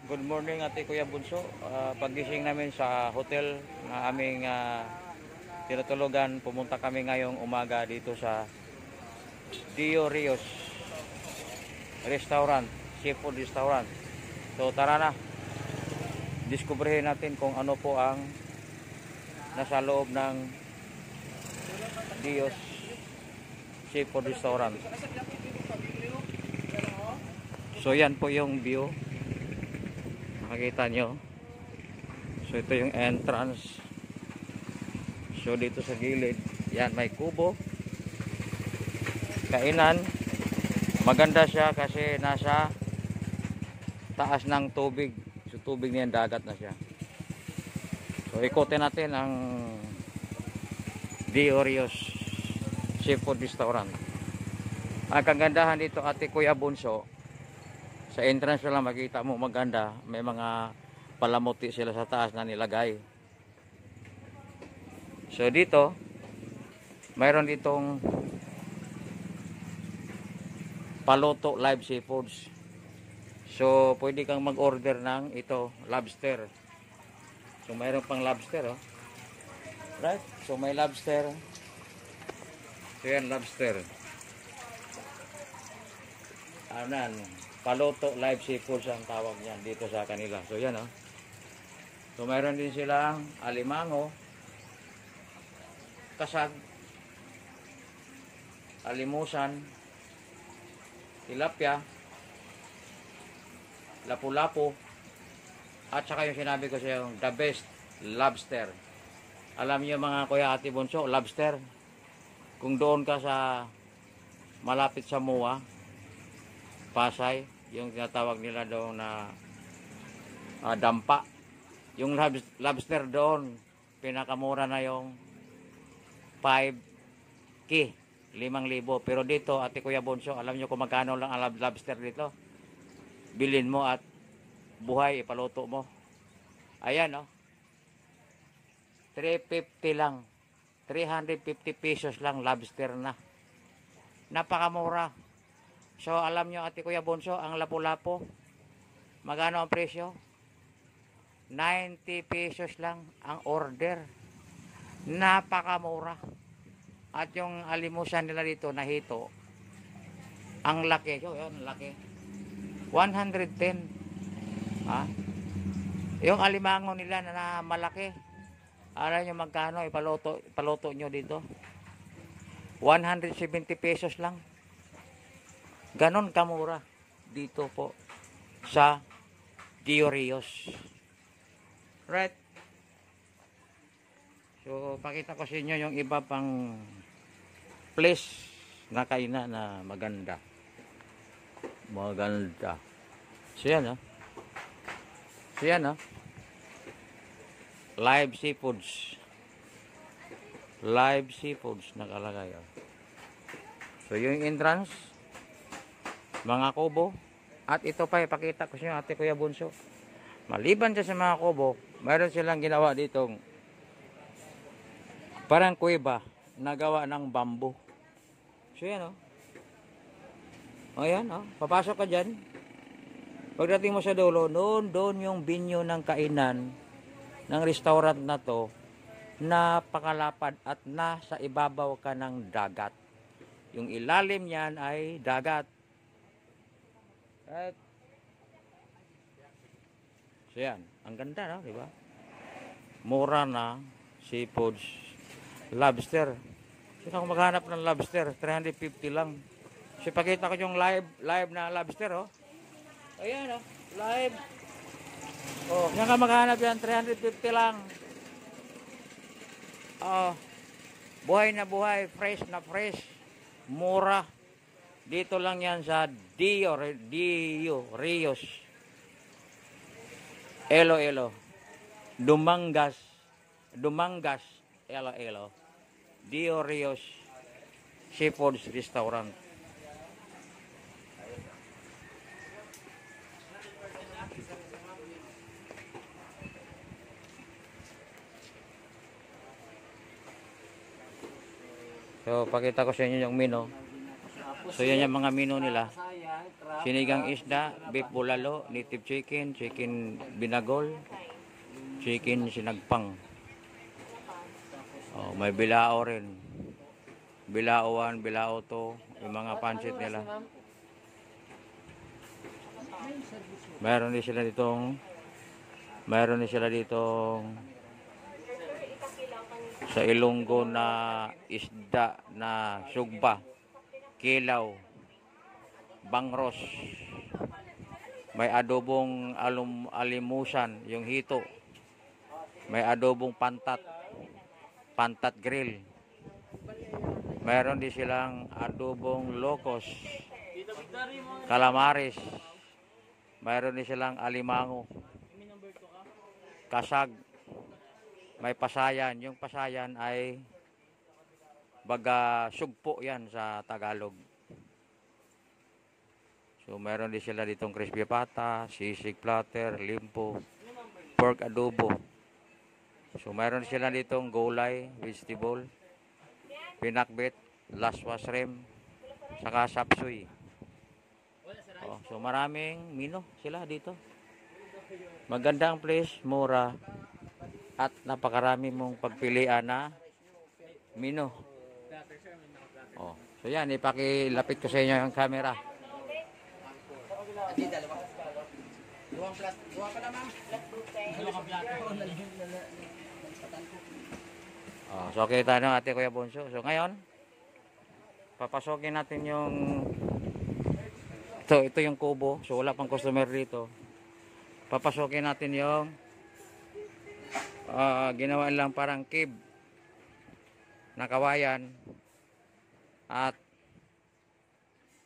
Good morning Ate Kuya Bunso. Paggising namin sa hotel na aming tinutulugan, pumunta kami ngayong umaga dito sa Dio Rios Restaurant, Seafood Restaurant. So tara na, diskubrihin natin kung ano po ang nasa loob ng Dios Seafood Restaurant. So yan po yung view, makikita nyo. So ito yung entrance. So dito sa gilid, yan may kubo, kainan. Maganda siya kasi nasa taas ng tubig. So tubig niyan, dagat na siya. So ikotin natin ang Diorios Seafood Restaurant. Ang kagandahan dito Ate Kuya Bunso, sa entrance lang makita mo maganda, may mga palamuti sila sa taas na nilagay. So dito mayroon ditong Paluto Live Seafoods. So pwede kang mag-order ng ito, lobster. So mayroon pang lobster, oh. Right? So may lobster. So yan, lobster. Anan, Paluto Live Seafoods ang tawag niyan dito sa kanila. So yan, oh. So mayroon din silang alimango, kasag, alimusan, tilapia, lapu-lapu, at saka yung sinabi ko sa iyo, the best lobster. Alam niyo mga Kuya Ate Bunso, lobster, kung doon ka sa malapit sa MUA, Pasay, yung tinatawag nila doon na dampa, yung lobster doon pinakamura na yung 5K, 5,000. Pero dito Ate Kuya Bunso, alam nyo kung magkano lang ang lobster dito? Bilhin mo at buhay, ipaluto mo. Ayan, oh, 350 lang, 350 pesos lang lobster na. Napakamura. So alam nyo Ate Kuya Bunso, ang lapu-lapu, magkano ang presyo? 90 pesos lang ang order. Napakamura. At yung alimusan nila dito na hito, ang laki, yun, laki, 110. Yung alimango nila na malaki, alam nyo magkano ipaluto nyo dito? 170 pesos lang. Ganon kamura dito po sa Diorios. Right? So pakita ko sa inyo yung iba pang place na kainan na maganda. Maganda. So yan, oh. So yan, oh. Live Seafoods. Live Seafoods nakalagay, oh. So yung entrance, mga kubo. At ito pa ipakita ko sa inyo Ate Kuya Bunso. Maliban sa mga kubo, mayroon silang ginawa ditong parang kuweba na gawa ng bamboo. So yan, oh. Ayan, oh. Papasok ka dyan. Pagdating mo sa dulo, doon yung binyo ng kainan ng restaurant na to. Napakalapad at nasa ibabaw ka ng dagat. Yung ilalim niyan ay dagat. Right? So yan, ang ganda, no? Diba? Mura na seafoods, lobster. Sino kung maghanap ng lobster, 350 lang. So pakita ko yung live na lobster, oh. Ayan, oh, live. Oh, yan ka maghanap yan, 350 lang. Oh, buhay na buhay, fresh na fresh, mura. Dito lang yan sa Dio Rios, Iloilo, Dumangas, Iloilo, Dio Rios Seafood Restaurant. So pakita ko sa inyo yung menu. So yan yung mga menu nila. sinigang isda, beef bulalo, native chicken, chicken binagol, chicken sinagpang. Oh, may bilao rin. Bilao 1, bilao 2, yung mga pancit nila. Meron din sila ditong sa Ilonggo na isda na sugba, kilaw, bangros. May adobong alimusan, yung hito. May adobong pantat grill. Meron din silang adobong lokos, calamares. Meron din silang alimango, kasag. May pasayan. Yung pasayan ay baga sugpo yan sa Tagalog. So meron din sila ditong crispy pata, sisig platter, limpo, pork adobo. So meron sila ditong gulay, vegetable, pinakbet, laswa shrimp, saka sapsuy. Oh, so maraming mino sila dito. Magandang place, mura, at napakarami mong pagpilian na mino. Oh, so yan, ipakilapit ko sa inyo yung camera. Oh, so kita ng ate Kuya Bonso. So ngayon, papasokin natin yung ito yung kubo. So wala pang customer dito. Papasokin natin yung ginawa lang parang cave na kawayan. At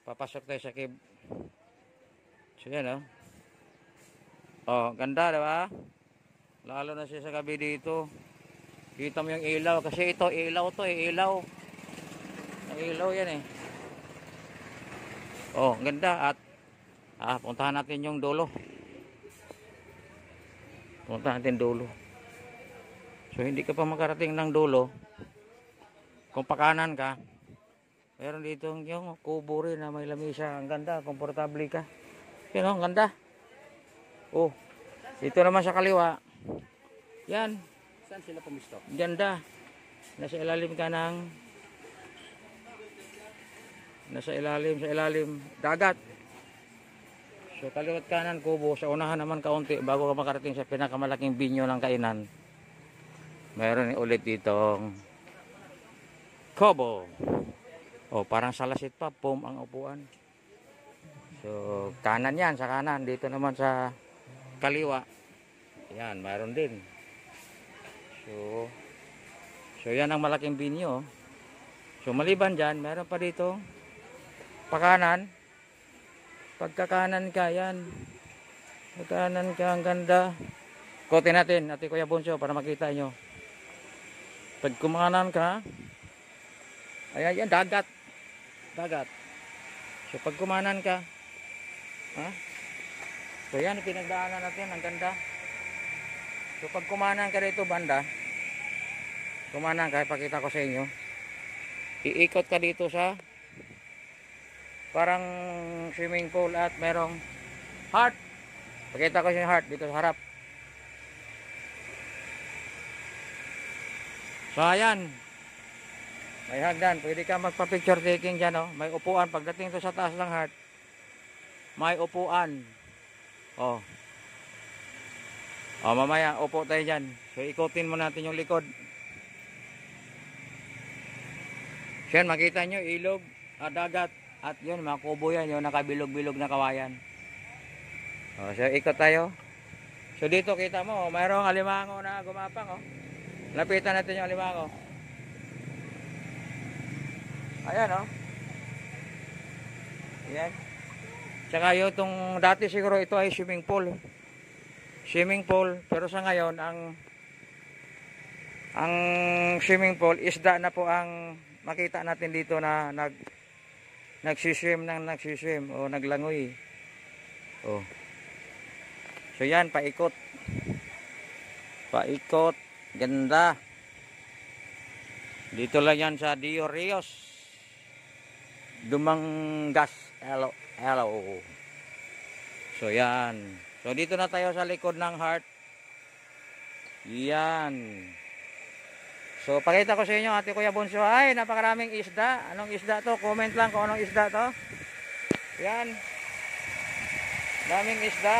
papasok tayo sa cave. So yan, oh. Oh, ganda, diba? Lalo na siya sa gabi dito. Kita mo yung ilaw. Kasi ito, ilaw to eh. Ilaw. Ilaw yan eh. Oh, ganda. At puntahan natin yung dulo. Puntahan natin dulo. So, hindi ka pa makarating ng dulo. Kung pakanan ka, meron dito yung kubo rin na may lamisa. Ang ganda, komportable ka. Yun, ang ganda. Oh, dito naman sa kaliwa. Yan. Saan sila pumisto? Ganda. Nasa ilalim ka ng sa ilalim dagat. So kaliwat kanan kubo, sa unahan naman kaunti bago ka makarating sa pinakamalaking binyo ng kainan. Meron ulit ditong kubo. Oh, parang salasit pa, foam ang upuan. So kanan yan, sa kanan. Dito naman sa kaliwa. Yan, meron din. So yan ang malaking binyo. So maliban dyan, meron pa dito pakanan. Pagkakanan ka, yan. Pagkanan ka, ang ganda. Kote natin, ate Kuya Bonso, para makita nyo. Pag kumanan ka, ayan, yan, dagat. Dagat. So pag kumanan ka, so yan, pinagdaanan natin, ang ganda. So pag kumanan ka dito, banda, kumanan ka, ipakita ko sa inyo. Iikot ka dito sa parang swimming pool at merong heart. Pakita ko yung heart dito sa harap. So ayan, may hagdan. Pwede ka magpa-picture taking dyan, oh. May upuan. Pagdating to sa taas ng heart, may upuan. Oh, mamaya upo tayo dyan. So ikutin mo natin yung likod. So yan, makita nyo ilog, dagat. At yun, mga kubo yan, yung nakabilog-bilog na kawayan. So ikot tayo. So dito kita mo, mayroong alimango na gumapang. Lapitan natin yung alimango. Ayan, Ayan. Tsaka yung itong dati siguro ito ay swimming pool. Swimming pool, pero sa ngayon ang swimming pool, isda na po ang makita natin dito na nagsiswim o naglangoy. Oh. So yan, paikot. Paikot, ganda. Dito lang yan sa Dio Rios. Dumangas. Hello. So yan. So dito na tayo sa likod ng heart. Yan. So pakita ko sa inyo, Ate Kuya Bunso. Ay, napakaraming isda. Anong isda to? Comment lang kung anong isda to. Yan. Daming isda.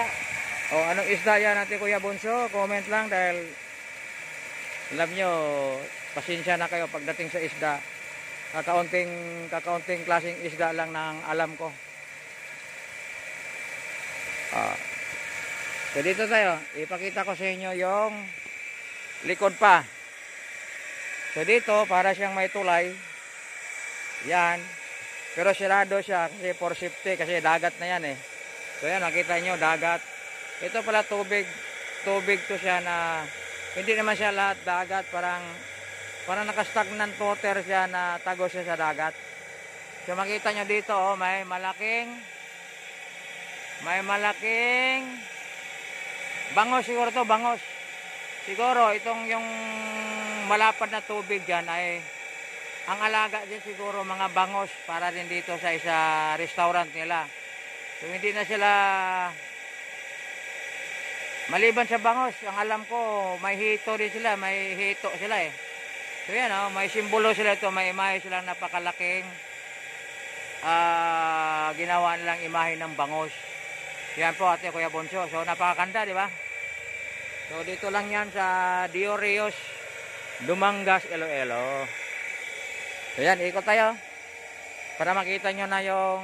O anong isda yan, Ate Kuya Bunso? Comment lang dahil alam nyo, pasensya na kayo pagdating sa isda. Kakaunting klaseng isda lang ng alam ko. So dito tayo, ipakita ko sa inyo yung likod pa. So dito, para siyang may tulay. Yan. Pero sirado siya kasi for safety, kasi dagat na yan eh. So yan, nakita nyo, dagat. Ito pala tubig. Tubig to siya na, hindi naman siya lahat dagat. Parang nakastagnant water siya na tago siya sa dagat. So makita nyo dito, oh, may malaking bangos siguro to, bangos. Siguro itong yung malapad na tubig dyan ay ang alaga din siguro mga bangos para din dito sa isa restaurant nila. So hindi na sila, maliban sa bangos, ang alam ko may hito din sila, may hito sila eh. So yan, oh, may simbolo sila ito, may imahe silang napakalaking ginawa nilang imahe ng bangos. Yan po, Ate Kuya Bunso. So napakaganda, di ba? So dito lang yan sa Dio Rios, Dumangas, Iloilo. So yan, ikot tayo para makita nyo na yung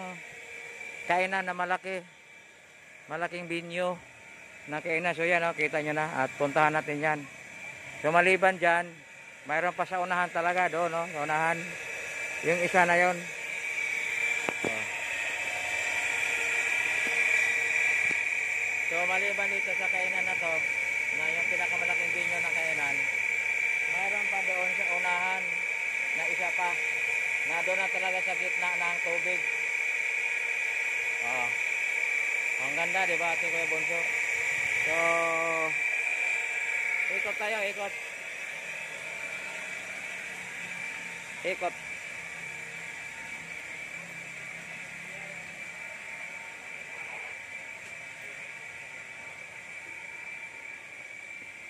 kainan na malaking binyo na kainan. So yan, oh, kita nyo na at puntahan natin yan. So maliban dyan, mayroon pa sa unahan talaga doon, no? Sa unahan, yung isa na yon. So maliban dito sa kainan na to, na yung pinakamalaking binyo ng kainan, mayroon pa doon sa unahan na isa pa na doon na talaga sa gitna ng tubig. Ang ganda, di ba, Ate Kuya Bunso? So ikot tayo, ikot.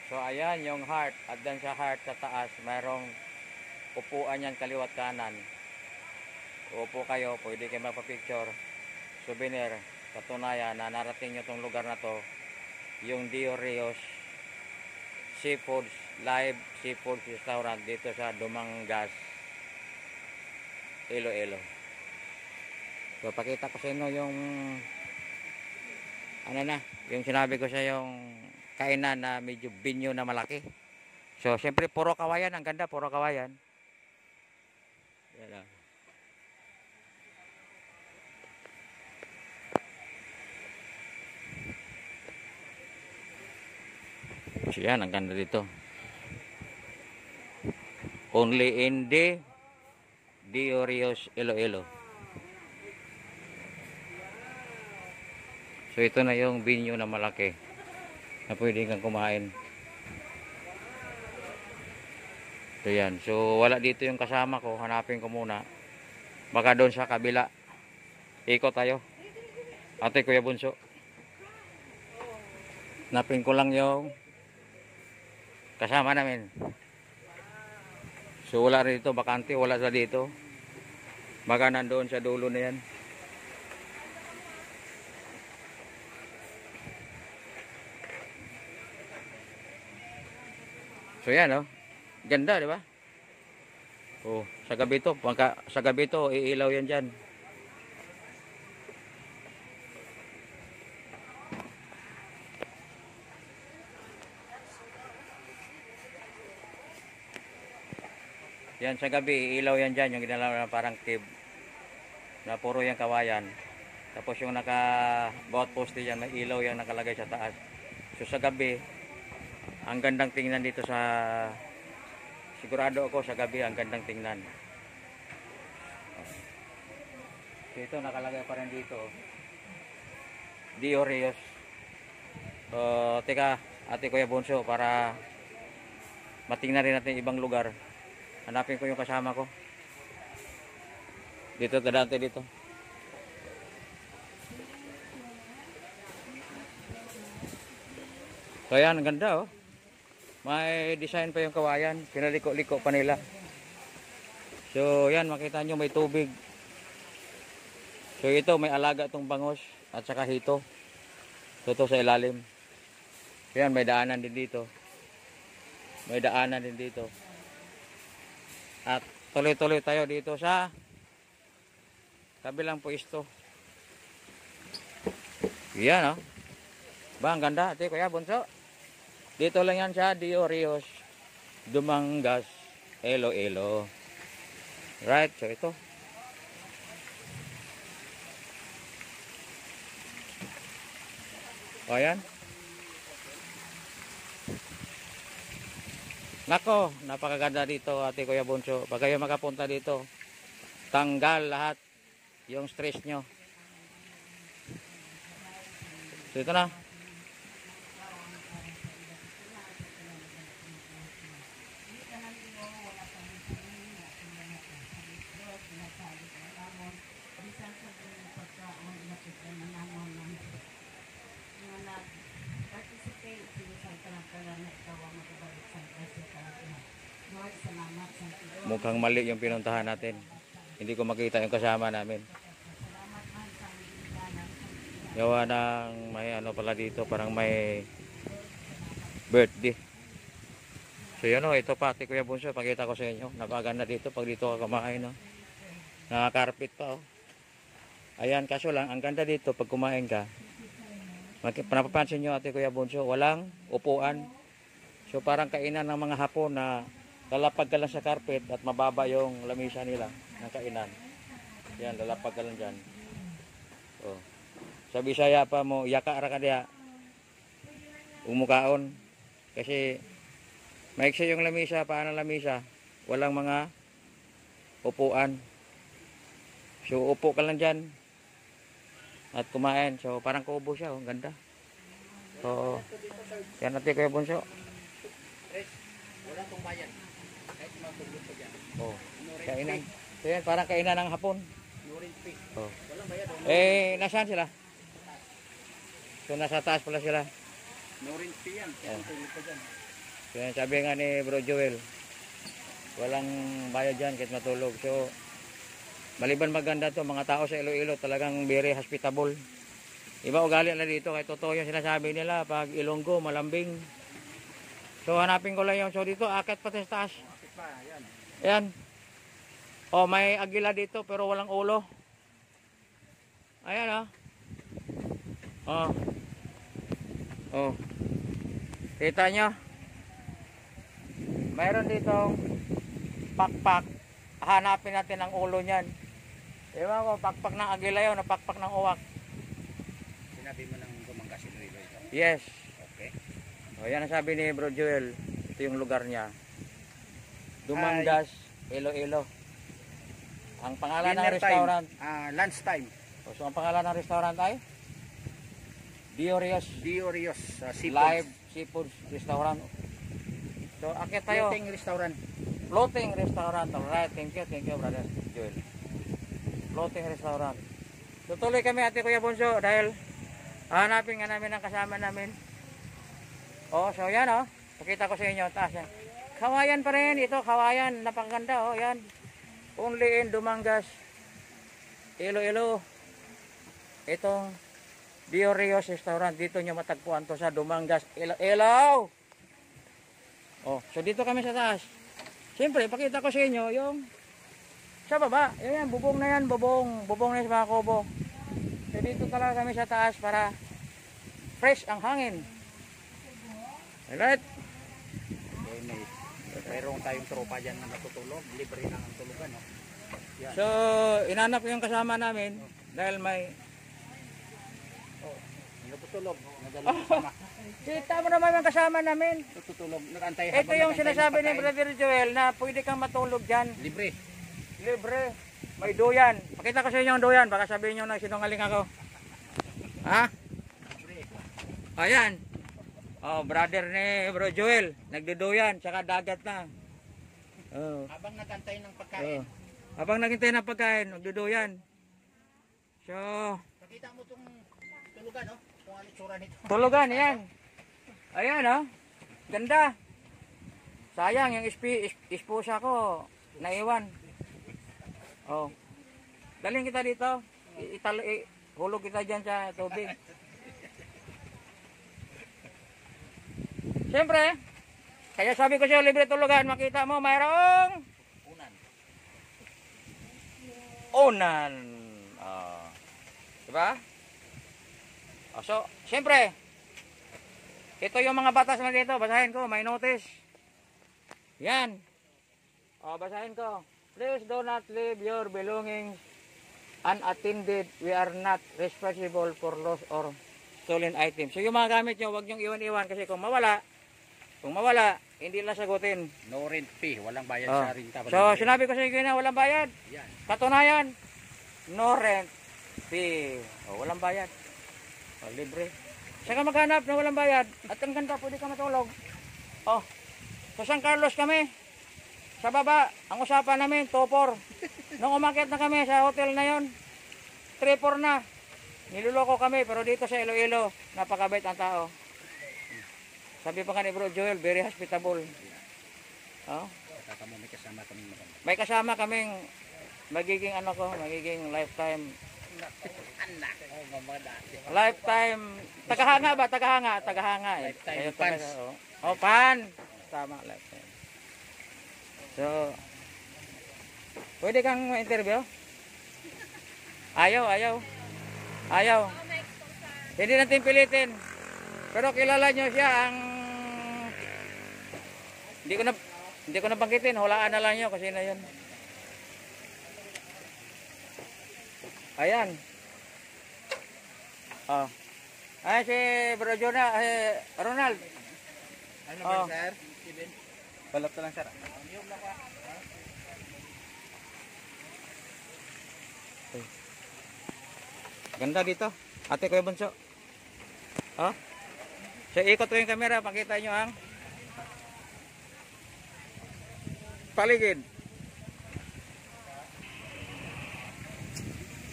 So ayan yung heart, at dan sa heart sa taas mayroong upuan yan kaliwat kanan. Upo kayo, pwede kayo magpa-picture, souvenir, katunayan na narating nyo tong lugar na to, yung Dio Rios Seafoods, live seafood restaurant dito sa Dumangas, Iloilo. So pakita ko sa inyo yung yung sinabi ko sa yung kainan na medyo binyo na malaki. So syempre puro kawayan, ang ganda, puro kawayan. Yan lang. So yan, ang ganda dito. Only in the Dio Rios, Iloilo. So ito na yung binyo na malaki na pwede kang kumain. So yan. So wala dito yung kasama ko. Hanapin ko muna. Baka doon sa kabila. Ikot tayo. Ate Kuya Bunso. Hanapin ko lang yung kasama namin. So wala rin dito. Bakante. Wala sa dito. Baka nandoon sa dulo na yan. So yan, oh. Ganda, di ba? Oh, sa gabi to, sa gabi to iilaw yan diyan. Yan sa gabi iilaw yan diyan, yung ginalaw na parang cave na puro yung kawayan. Tapos yung naka-bout poste diyan, may ilaw yung nakalagay sa taas. So sa gabi, ang gandang tingnan dito sa, sigurado ako sa gabi ang gandang tingnan. So ito nakalagay pa rin dito, Dio Rios. Teka, Ate Kuya Bunso, para matingnan rin natin ibang lugar. Hanapin ko yung kasama ko. Dito, dati dito. So yan, ang ganda oh. May design pa yung kawayan. Pinaliko-liko pa nila. So yan, makita nyo may tubig. So ito, may alaga itong bangos at saka hito. So ito sa ilalim. So yan, may daanan din dito. May daanan din dito. At tuloy-tuloy tayo dito sa kabilang pwesto. Yan oh. Ba, ang ganda. Ate, Kuya Bunso. Dito lang yan sa Dio Rios, Dumangas, Iloilo. Right, so ito. O, ayan. Nako, napakaganda dito, Ate Kuya Bunso. Pag kayo makapunta dito, tanggal lahat yung stress nyo. So, ito na. Mukhang mali yung pinuntahan natin. Hindi ko makita yung kasama namin. Gawa ng may ano pala dito, parang may birthday. So yun o, ito pa, Ate Kuya Bunso, pakita ko sa inyo. Napaganda dito pag dito ka kumain. No? Nakakarpet pa o. Ayan, kaso lang, ang ganda dito pag kumain ka. Napapansin nyo, Ate Kuya Bunso, walang upuan. So parang kainan ng mga Hapon na lalapag ka lang sa carpet at mababa yung lamisa nila ng kainan. Yan, lalapag ka lang dyan. Oh. Sa Bisaya pa mo, yaka ra ka diya. Umukaon. Kasi maiksi yung lamisa, paano lamisa? Walang mga upuan. So upo ka lang dyan at kumain. So parang kubo siya, oh, ganda. So yan, Ate Kuya Bunso. Wala pong bayan. Kahit matulog pa dyan. Oh, kainan. So yan, parang kainan ng Hapon. Oh. Walang bayan. Nasaan sila? So nasa taas pala sila. No rent fee yan. Kaya matulog pa dyan. So yan, sabi nga ni Bro Joel, walang bayad dyan kahit matulog. So maliban maganda to, mga tao sa Iloilo talagang very hospitable. Iba ugali na dito, kahit totoo yung sinasabi nila pag Ilonggo, malambing. So hanapin ko lang yung so dito, akit pati sa taas. Bakit pa? Yan. Ayan. Oh, may agila dito pero walang ulo. Ayan oh. Oh. Kita nyo? Mayroon ditong pakpak. Hanapin natin ang ulo niyan. Ewan ko, pakpak ng agila yun, pakpak ng uwak. Sinabi mo ng Dumangas Iloilo ito? Yes. Okay. O, yan ang sabi ni Bro Joel. Ito yung lugar niya. Dumangas, Iloilo. Ang pangalan ng restaurant. Lunch time. So, ang pangalan ng restaurant ay? Dio Rios. Dio Rios. Seafoods. Live Seafood Restaurant. So, akit tayo. Floating restaurant. Floating restaurant. Alright, thank you brother Joel. Floating restaurant. Tutuloy kami, Ate Kuya Bunso, dahil hanapin nga namin ang kasama namin. Oh, so yan oh. Pakita ko sa inyo, taas yan. Kawayan pa rin, ito kawayan, napakaganda oh, yan. Only in Dumangas, Iloilo. Itong Dio Rios Restaurant, dito nyo matagpuan to sa Dumangas, Iloilo. Oh, so dito kami sa taas. Siyempre, pakita ko sa inyo yung sa baba. Yan, bubong na yan, bubong na yan sa mga kubo. So dito talaga kami sa taas para fresh ang hangin. Alright. Mayroon tayong tropa dyan na natutulog. Libre na ang tulugan. No? Yan. So, inanap ko yung kasama namin dahil may Natutulog. Nadalo kasama. kita mo naman yung kasama namin. Natutulog. Nagantay. Ito yung sinasabi ni Brother Joel na pwede kang matulog dyan. Libre. Libre. May duyan. Pakita ko sa inyo ang duyan. Baka sabihin nyo na sinungaling ako. Ha? Libre. Ayan. Oh, brother ni Bro Joel. Nagduduyan. Tsaka dagat na. Oh. Habang nagantay ng Oh. pagkain. Habang naghintay ng pagkain, nagduduyan. So, Nakita mo itong tulugan, no? Kung ano itsura nito. tulugan yan. Ayan, oh. Ganda. Sayang, yung ispusa ko, naiwan. Oh. Daling kita dito. Hulog kita dyan sa tubig. Siyempre, kaya sabi ko sa'yo, libre tulugan, makita mo, mayroong unan. Diba? So, siyempre, ito yung mga batas mo dito, basahin ko, may notice. Yan. Basahin ko. Please do not leave your belongings unattended. We are not responsible for lost or stolen items. So yung mga gamit nyo, huwag nyong iwan-iwan kasi kung mawala, hindi lang sagutin. No rent fee, walang bayad sa renta. So sinabi ko sa inyo na walang bayad. Yan. Katunayan, no rent fee. Walang bayad. Libre. Saka maghanap na walang bayad. At ang ganda, pwede ka matulog. Sa San Carlos kami. Sa baba, ang usapan namin, 2-4. Nung umakyat na kami sa hotel na yon, 3-4 na. Niluloko kami, pero dito sa Iloilo, napakabait ang tao. Sabi pa nga ni Bro Joel, very hospitable. May kasama kami maganda. May kasama kaming magiging lifetime. Lifetime, tagahanga ba? Tagahanga eh. Lifetime fans. Fan. Tama, lifetime. So, pwede kang ma-interview? Ayaw. Hindi natin pilitin. Pero kilala nyo siya ang hindi ko na banggitin, hulaan na lang nyo kasi na yun. Ayan. Ay si Bro Jonah, Ronald. Ano ba sir? Balap na lang sir. Ganda dito. Ate Kuya Bunso. So ikot ko yung camera, pakita nyo ang paligid.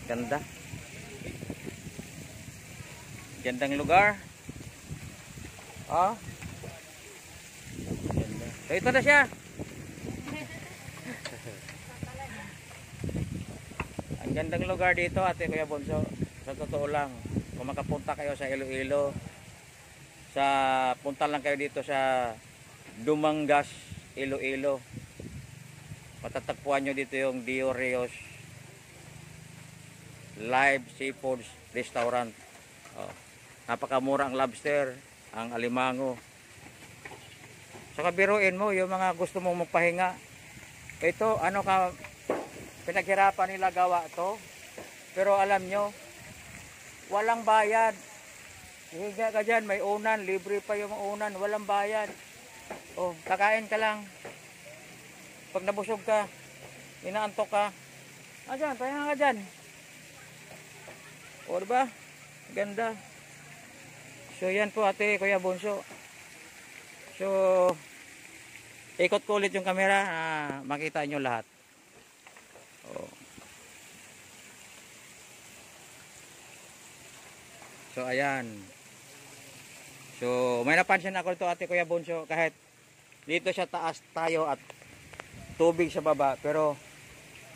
Ganda. Gandang lugar. Ganda. So ito na siya. Ang gandang lugar dito, Ate Kuya Bunso. Sa totoo lang, kung makapunta kayo sa Iloilo, punta lang kayo dito sa Dumangas, Iloilo. Matatagpuan nyo dito yung Dio Rios Live Seafoods Restaurant. Napakamura ang lobster, ang alimango. Saka biruin mo yung mga gusto mong magpahinga. Ito, pinaghirapan nila gawa to. Pero alam nyo, walang bayad. Higa ka dyan, may unan, libre pa yung unan, walang bayad. Kakain ka lang. Pag nabusog ka, inaantok ka, dyan, pahinga ka dyan. Diba? Ganda. So yan po Ate Kuya Bunso. So ikot ko ulit yung camera, makita nyo lahat. So ayan. So may napansin ako dito Ate Kuya Bunso, kahit dito sa taas tayo at tubig sa baba, pero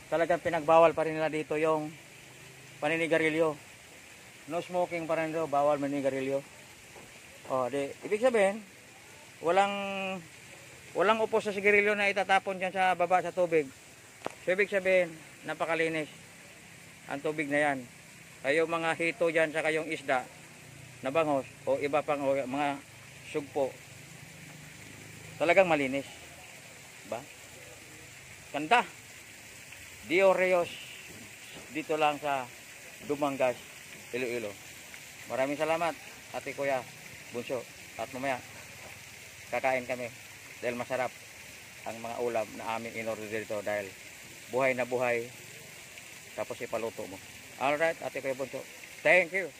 talagang pinagbawal pa rin nila dito yung paninigarilyo. No smoking pa rin dito, bawal maninigarilyo. Ibig sabihin, walang upos sa sigarilyo na itatapon dyan sa baba sa tubig. So ibig sabihin, napakalinis ang tubig na yan. Yung mga hito dyan sa kayong isda na bangos o iba pang mga sugpo, talagang malinis. Ba? Ganda. Dio Rios, dito lang sa Dumangas, Iloilo. Maraming salamat Ate Kuya Bunso. At mamaya kakain kami dahil masarap ang mga ulam na aming inorder dito dahil buhay na buhay, tapos ipaluto mo. Alright Ate Kuya Bunso, thank you.